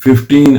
15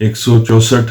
164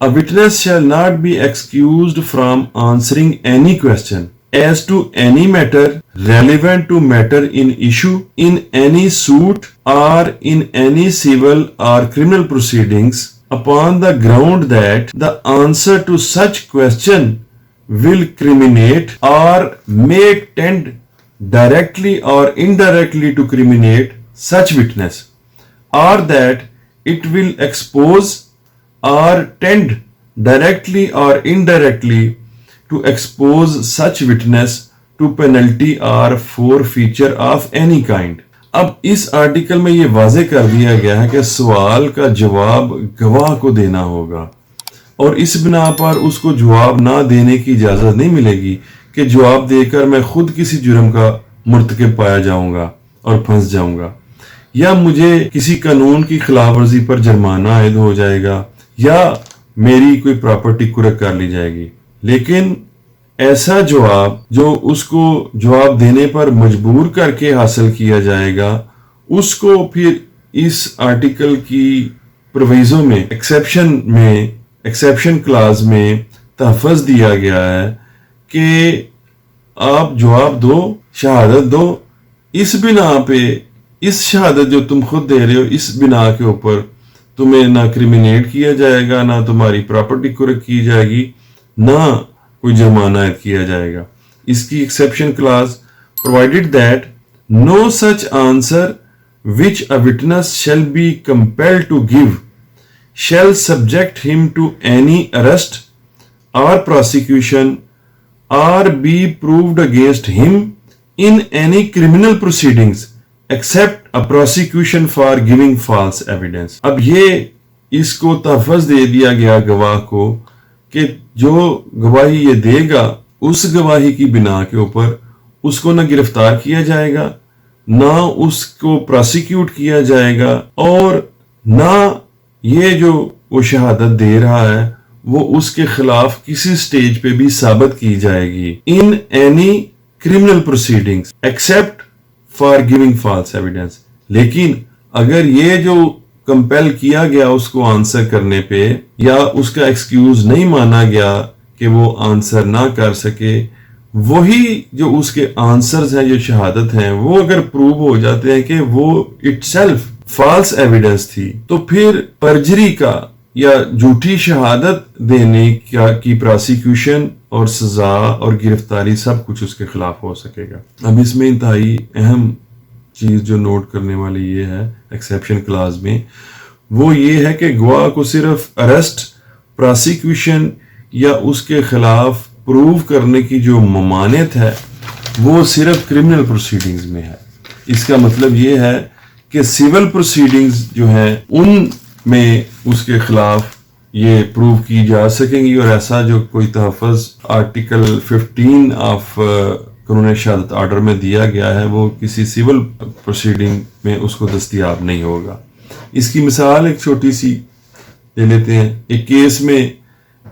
A witness shall not be excused from answering any question as to any matter relevant to matter in issue in any suit or in any civil or criminal proceedings upon the ground that the answer to such question will criminate or may tend directly or indirectly to criminate such witness, or that it will expose or tend directly or indirectly to expose such witness to penalty or forfeiture of any kind. اب اس article میں یہ واضح کر دیا گیا ہے کہ سوال کا جواب گواہ کو دینا ہوگا، اور اس بنا پر اس کو جواب نہ دینے کی اجازت نہیں ملے گی کہ جواب دے کر میں خود کسی جرم کا مرتکب پایا جاؤں گا اور پھنس جاؤں گا، یا مجھے کسی قانون کی خلاف ورزی پر جرمانہ عائد ہو جائے گا، یا میری کوئی پراپرٹی قرق کر لی جائے گی۔ لیکن ایسا جواب جو اس کو جواب دینے پر مجبور کر کے حاصل کیا جائے گا، اس کو پھر اس آرٹیکل کی پروویزوں میں ایکسیپشن کلاز میں تحفظ دیا گیا ہے کہ آپ جواب دو، شہادت دو، اس بنا پہ اس شہادت جو تم خود دے رہے ہو اس بنا کے اوپر تمہیں نہ کرمینیٹ کیا جائے گا، نہ تمہاری پراپرٹی قرق کی جائے گی، نہ کوئی جرمانہ عائد کیا جائے گا۔ اس کی exception clause provided that no such answer which a witness shall be compelled to give shall subject him to any arrest or prosecution or be proved against him in any criminal proceedings except a prosecution for giving false evidence۔ اب یہ اس کو تحفظ دے دیا گیا گواہ کو کہ جو گواہی یہ دے گا اس گواہی کی بنا کے اوپر اس کو نہ گرفتار کیا جائے گا، نہ اس کو پروسیکیوٹ کیا جائے گا، اور نہ یہ جو وہ شہادت دے رہا ہے وہ اس کے خلاف کسی سٹیج پہ بھی ثابت کی جائے گی in any criminal proceedings except for giving false evidence۔ لیکن اگر یہ جو کمپیل کیا گیا اس کو آنسر کرنے پہ، یا اس کا ایکسکیوز نہیں مانا گیا کہ وہ آنسر نہ کر سکے، وہی جو اس کے آنسرز ہیں، جو شہادت ہیں، وہ اگر پروو ہو جاتے ہیں کہ وہ اٹ سیلف فالس ایویڈنس تھی، تو پھر پرجری کا یا جھوٹی شہادت دینے کی پروسیکیوشن اور سزا اور گرفتاری سب کچھ اس کے خلاف ہو سکے گا۔ اب اس میں انتہائی اہم چیز جو نوٹ کرنے والی یہ ہے ایکسیپشن کلاز میں، وہ یہ ہے کہ گواہ کو صرف اریسٹ، پروسیکیوشن یا اس کے خلاف پروو کرنے کی جو ممانعت ہے وہ صرف کرمنل پروسیڈنگز میں ہے۔ اس کا مطلب یہ ہے کہ سول پروسیڈنگز جو ہیں ان میں اس کے خلاف یہ پروو کی جا سکیں گی، اور ایسا جو کوئی تحفظ آرٹیکل 15 آف قانون شہادت آرڈر میں دیا گیا ہے وہ کسی سول پروسیڈنگ میں اس کو دستیاب نہیں ہوگا۔ اس کی مثال ایک چھوٹی سی لے لیتے ہیں۔ ایک کیس میں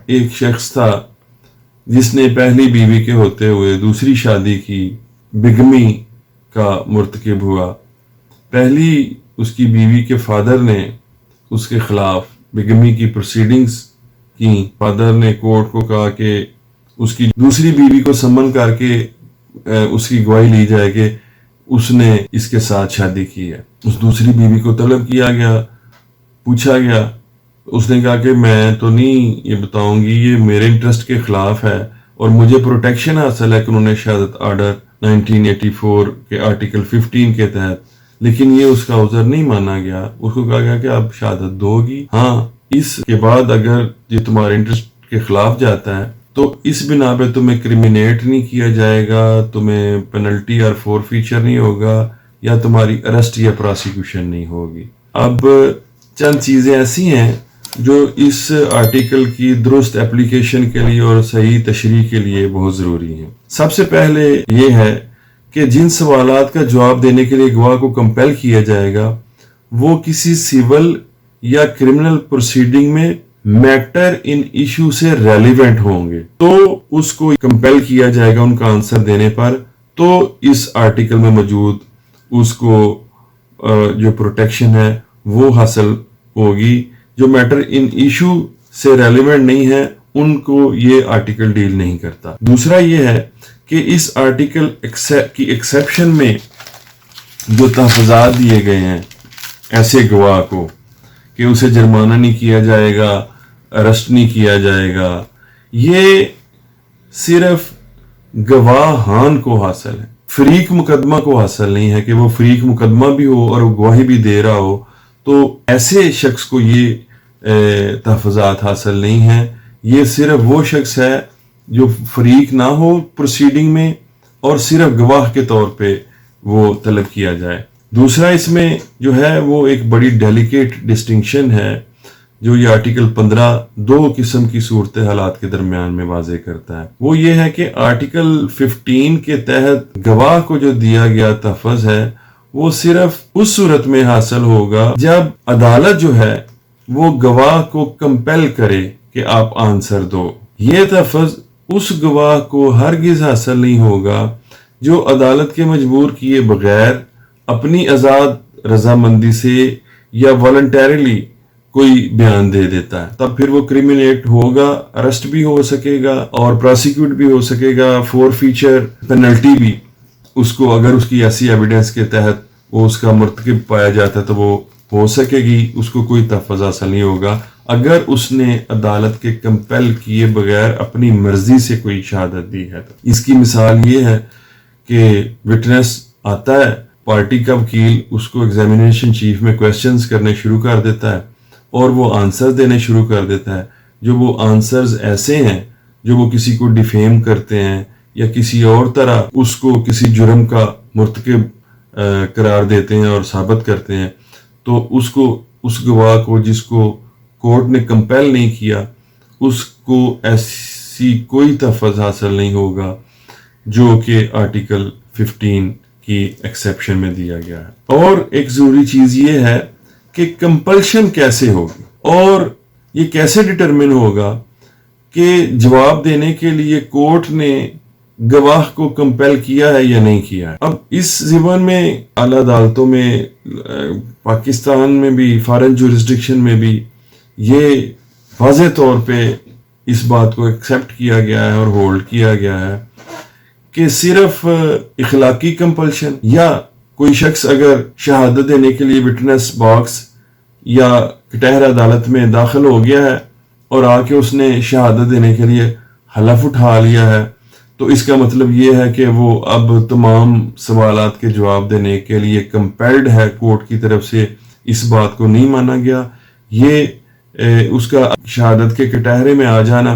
ایک شخص تھا جس نے پہلی بیوی کے ہوتے ہوئے دوسری شادی کی، بگمی کا مرتکب ہوا۔ پہلی اس کی بیوی کے فادر نے اس کے خلاف بگمی کی پروسیڈنگز کی۔ فادر نے کورٹ کو کہا کہ اس کی دوسری بیوی کو سمن کر کے اس کی گواہی لی جائے کہ اس نے اس کے ساتھ شادی کی ہے۔ اس دوسری بیوی کو طلب کیا گیا، پوچھا گیا، اس نے کہا کہ میں تو نہیں یہ بتاؤں گی، یہ میرے انٹرسٹ کے خلاف ہے اور مجھے پروٹیکشن حاصل ہے قانون شہادت آرڈر 1984 کے آرٹیکل 15 کے تحت، لیکن یہ اس کا عذر نہیں مانا گیا۔ اس کو کہا گیا کہ آپ شہادت دو گی، ہاں اس کے بعد اگر یہ تمہارے انٹرسٹ کے خلاف جاتا ہے تو اس بنا پہ تمہیں کرمینیٹ نہیں کیا جائے گا، تمہیں پینلٹی اور فورفیچر نہیں ہوگا، یا تمہاری اریسٹ یا پروسیکیوشن نہیں ہوگی۔ اب چند چیزیں ایسی ہیں جو اس آرٹیکل کی درست اپلیکیشن کے لیے اور صحیح تشریح کے لیے بہت ضروری ہیں۔ سب سے پہلے یہ ہے کہ جن سوالات کا جواب دینے کے لیے گواہ کو کمپیل کیا جائے گا وہ کسی سول یا کرمنل پروسیڈنگ میں میٹر ان ایشو سے ریلیونٹ ہوں گے، تو اس کو کمپیل کیا جائے گا ان کا آنسر دینے پر، تو اس آرٹیکل میں موجود اس کو جو پروٹیکشن ہے وہ حاصل ہوگی۔ جو میٹر ان ایشو سے ریلیونٹ نہیں ہے ان کو یہ آرٹیکل ڈیل نہیں کرتا۔ دوسرا یہ ہے کہ اس آرٹیکل کی ایکسیپشن میں جو تحفظات دیے گئے ہیں ایسے گواہ کو کہ اسے جرمانہ نہیں کیا جائے گا، اریسٹ نہیں کیا جائے گا، یہ صرف گواہان کو حاصل ہے، فریق مقدمہ کو حاصل نہیں ہے کہ وہ فریق مقدمہ بھی ہو اور وہ گواہی بھی دے رہا ہو، تو ایسے شخص کو یہ تحفظات حاصل نہیں ہیں۔ یہ صرف وہ شخص ہے جو فریق نہ ہو پروسیڈنگ میں اور صرف گواہ کے طور پہ وہ طلب کیا جائے۔ دوسرا اس میں جو ہے وہ ایک بڑی ڈیلیکیٹ ڈسٹنکشن ہے جو یہ آرٹیکل 15 دو قسم کی صورت حالات کے درمیان میں واضح کرتا ہے۔ وہ یہ ہے کہ آرٹیکل 15 کے تحت گواہ کو جو دیا گیا تحفظ ہے وہ صرف اس صورت میں حاصل ہوگا جب عدالت جو ہے وہ گواہ کو کمپیل کرے کہ آپ آنسر دو۔ یہ تحفظ اس گواہ کو ہرگز حاصل نہیں ہوگا جو عدالت کے مجبور کیے بغیر اپنی آزاد رضامندی سے یا والنٹیرلی کوئی بیان دے دیتا ہے۔ تب پھر وہ کریمنیٹ ہوگا، اریسٹ بھی ہو سکے گا اور پروسیکیوٹ بھی ہو سکے گا، فور فیچر پینلٹی بھی اس کو اگر اس کی ایسی ایویڈنس کے تحت وہ اس کا مرتکب پایا جاتا ہے تو وہ ہو سکے گی، اس کو کوئی تحفظ حاصل نہیں ہوگا اگر اس نے عدالت کے کمپیل کیے بغیر اپنی مرضی سے کوئی شہادت دی ہے۔ اس کی مثال یہ ہے کہ وٹنس آتا ہے، پارٹی کا وکیل اس کو ایگزامینیشن چیف میں کویسچنز کرنے شروع کر دیتا ہے اور وہ آنسر دینے شروع کر دیتا ہے۔ جو وہ آنسرز ایسے ہیں جو وہ کسی کو ڈیفیم کرتے ہیں یا کسی اور طرح اس کو کسی جرم کا مرتکب قرار دیتے ہیں اور ثابت کرتے ہیں، تو اس گواہ کو جس کو کورٹ نے کمپیل نہیں کیا اس کو ایسی کوئی تحفظ حاصل نہیں ہوگا جو کہ آرٹیکل 15 کی ایکسیپشن میں دیا گیا ہے۔ اور ایک ضروری چیز یہ ہے کہ کمپلشن کیسے ہوگی اور یہ کیسے ڈٹرمن ہوگا کہ جواب دینے کے لیے کورٹ نے گواہ کو کمپیل کیا ہے یا نہیں کیا ہے۔ اب اس زبان میں اعلیٰ عدالتوں میں پاکستان میں بھی فارن جورسڈکشن میں بھی یہ واضح طور پہ اس بات کو ایکسیپٹ کیا گیا ہے اور ہولڈ کیا گیا ہے کہ صرف اخلاقی کمپلشن یا کوئی شخص اگر شہادت دینے کے لیے وٹنس باکس یا کٹہر عدالت میں داخل ہو گیا ہے اور آ کے اس نے شہادت دینے کے لیے حلف اٹھا لیا ہے تو اس کا مطلب یہ ہے کہ وہ اب تمام سوالات کے جواب دینے کے لیے کمپیلڈ ہے، کورٹ کی طرف سے اس بات کو نہیں مانا گیا۔ یہ اس کا شہادت کے کٹہرے میں آ جانا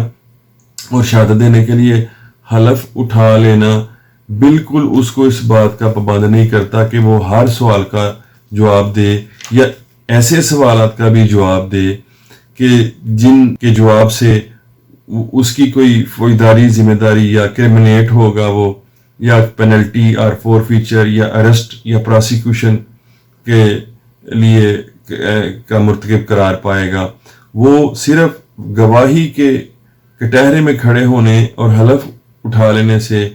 اور شہادت دینے کے لیے حلف اٹھا لینا بالکل اس کو اس بات کا پابند نہیں کرتا کہ وہ ہر سوال کا جواب دے یا ایسے سوالات کا بھی جواب دے کہ جن کے جواب سے اس کی کوئی فوجداری ذمہ داری یا کریمنیٹ ہوگا وہ یا پینلٹی اور فور فیچر یا اریسٹ یا پروسیکیوشن کے لیے کا مرتکب قرار پائے گا۔ وہ صرف گواہی کے کٹہرے میں کھڑے ہونے اور حلف اٹھا لینے سے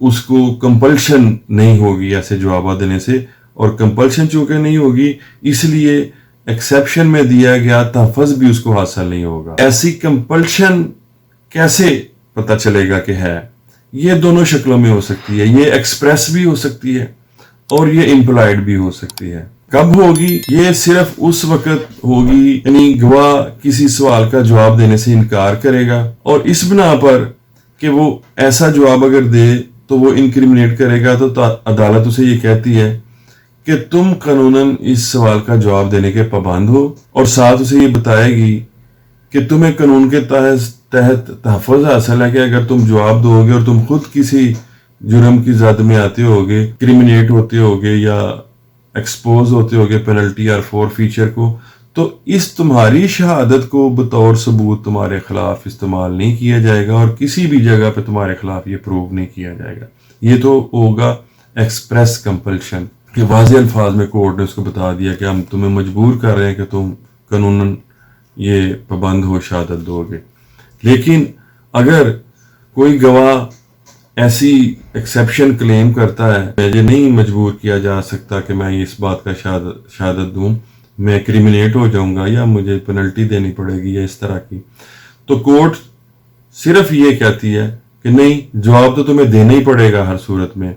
اس کو کمپلشن نہیں ہوگی ایسے جوابات دینے سے، اور کمپلشن چونکہ نہیں ہوگی اس لیے ایکسیپشن میں دیا گیا تحفظ بھی اس کو حاصل نہیں ہوگا۔ ایسی کمپلشن کیسے پتہ چلے گا کہ ہے؟ یہ دونوں شکلوں میں ہو سکتی ہے، یہ ایکسپریس بھی ہو سکتی ہے اور یہ امپلائڈ بھی ہو سکتی ہے۔ کب ہوگی؟ یہ صرف اس وقت ہوگی یعنی گواہ کسی سوال کا جواب دینے سے انکار کرے گا اور اس بنا پر کہ وہ ایسا جواب اگر دے تو وہ انکریمنیٹ کرے گا تو عدالت اسے یہ کہتی ہے کہ تم قانوناً اس سوال کا جواب دینے کے پابند ہو، اور ساتھ اسے یہ بتائے گی کہ تمہیں قانون کے تحت تحفظ حاصل ہے کہ اگر تم جواب دو گے اور تم خود کسی جرم کی زد میں آتے ہوگے، کرمنیٹ ہوتے ہوگے یا ایکسپوز ہوتے ہوگے پینلٹی اور فور فیچر کو، تو اس تمہاری شہادت کو بطور ثبوت تمہارے خلاف استعمال نہیں کیا جائے گا اور کسی بھی جگہ پہ تمہارے خلاف یہ پروو نہیں کیا جائے گا۔ یہ تو ہوگا ایکسپریس کمپلشن کہ واضح الفاظ میں کورٹ نے اس کو بتا دیا کہ ہم تمہیں مجبور کر رہے ہیں کہ تم قانوناً یہ پابند ہو، شہادت دو گے۔ لیکن اگر کوئی گواہ ایسی ایکسیپشن کلیم کرتا ہے، مجھے نہیں مجبور کیا جا سکتا کہ میں اس بات کا شہادت دوں، میں کریمنیٹ ہو جاؤں گا یا مجھے پینلٹی دینی پڑے گی یا اس طرح کی، تو کورٹ صرف یہ کہتی ہے کہ نہیں، جواب تو تمہیں دینا ہی پڑے گا ہر صورت میں۔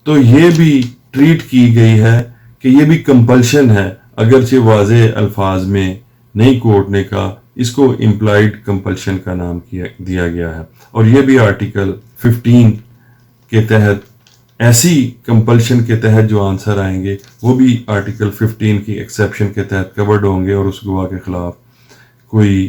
تو یہ بھی ٹریٹ کی گئی ہے کہ یہ بھی کمپلشن ہے، اگرچہ واضح الفاظ میں نہیں کورٹ نے کہا، اس کو امپلائڈ کمپلشن کا نام دیا گیا ہے۔ اور یہ بھی آرٹیکل 15 کے تحت، ایسی کمپلشن کے تحت جو آنسر آئیں گے وہ بھی آرٹیکل 15 کی ایکسیپشن کے تحت کورڈ ہوں گے اور اس گواہ کے خلاف کوئی